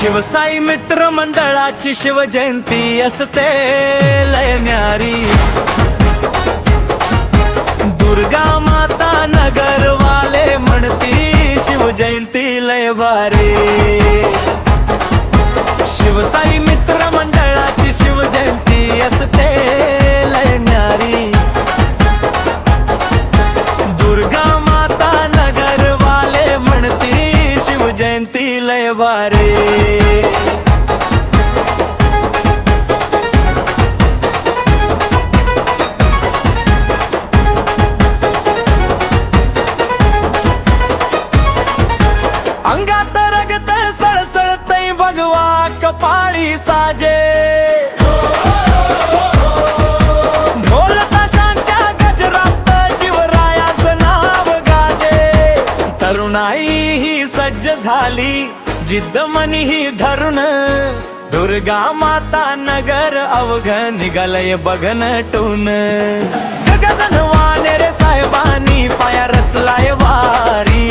शिवसाई मित्र मंडळाची शिवजयंती असते लय न्यारी। दुर्गा माता नगर वाले म्हणती शिवजयंती लय भारी। शिवसाई मित्र मंडळाची शिवजयंती असते लय न्यारी। दुर्गा माता नगर वाले म्हणती शिवजयंती लय भारी। अंगात रगत सळसळतय भगवा कपाळी साजे। ढोल ताशांच्या गजरात शिवरायाचं नाव गाजे। तरुणाई ही सज्ज झाली जिद्द मनी ही धरून। दुर्गा माता नगर अवघ निघालय बघन टून। गगन वानेरे साहेबांनी पाया रचलाय वारी।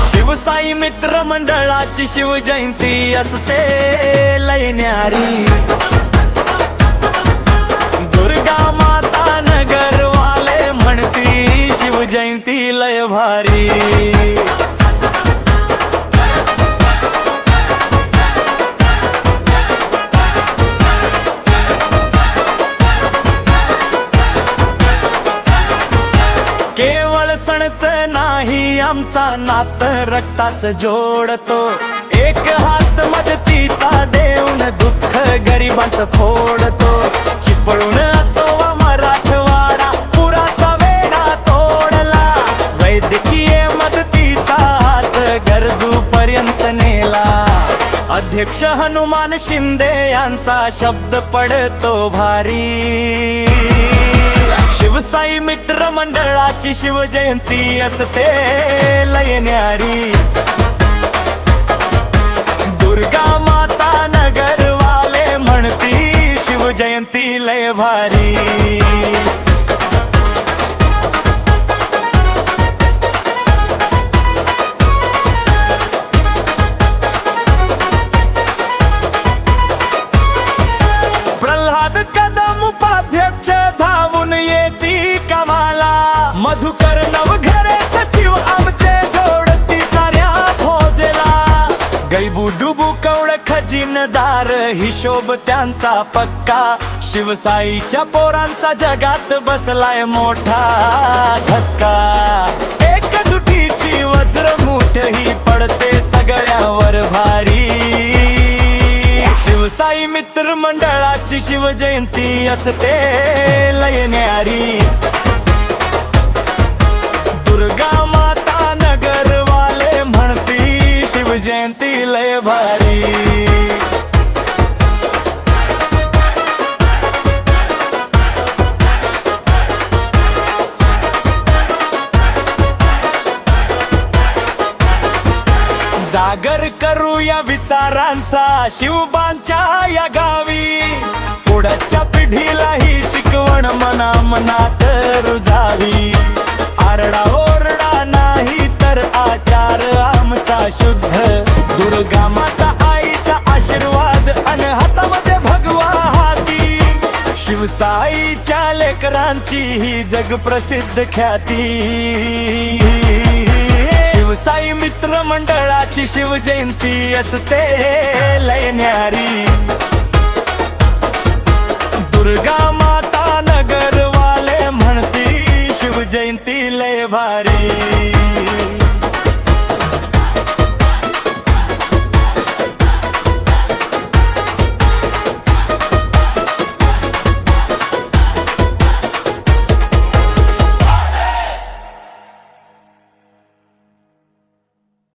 शिवसाई मित्र मंडळाची शिवजयंती असते लय न्यारी। दुर्गा माता नगर वाले म्हणती शिवजयंती लय भारी। केवळ सणच नाही आमचा नात रक्ताचं जोडतो। एक हात मदतीचा देऊन दुःख गरिबांचं फोडतो। चिपळूण असो मराठवाडा पुराचा वेढा तोडला। वैद्यकीय मदतीचा हात गरजू पर्यंत नेला। अध्यक्ष हनुमान शिंदे यांचा शब्द पडतो भारी। शिवसाई मित्र मंडळाची शिवजयंती असते लय न्यारी। दुर्गा माता नगर वाले म्हणती शिवजयंती लय भारी। प्रल्हाद कदम उपाध्यक्ष धावून येती कमाला। मधुकर नवघरे सचिव आमचे जोडती साऱ्या फौजेला। गैबू डुबू कवळ खजिनदार हिशोब त्यांचा पक्का। शिवसाईच्या पोरांचा जगात बसलाय मोठा धक्का। एकजुटीची वज्रमुठ ही पडते सगळ्यावर भारी। शिवसाई मित्र मंडळाची शिवजयंती असते लय न्यारी। दुर्गा माता नगर वाले म्हणती शिवजयंती लय भारी। जागर करूया विचारांचा शिवबांच्या या गावी। पुढच्या पिढीला ही शिकवण मना मनात रुजावी। आरडा ओरडा नाही तर आचार आमचा शुद्ध। दुर्गा माता आईचा आशीर्वाद अन हातामध्ये भगवा हाती। शिवसाईच्या लेकरांची ही जग प्रसिद्ध ख्याती। शिवसाई मित्र मंडळाची शिवजयंती असते लय न्यारी। दुर्गा माता नगर वाले म्हणती शिवजयंती लय भारी।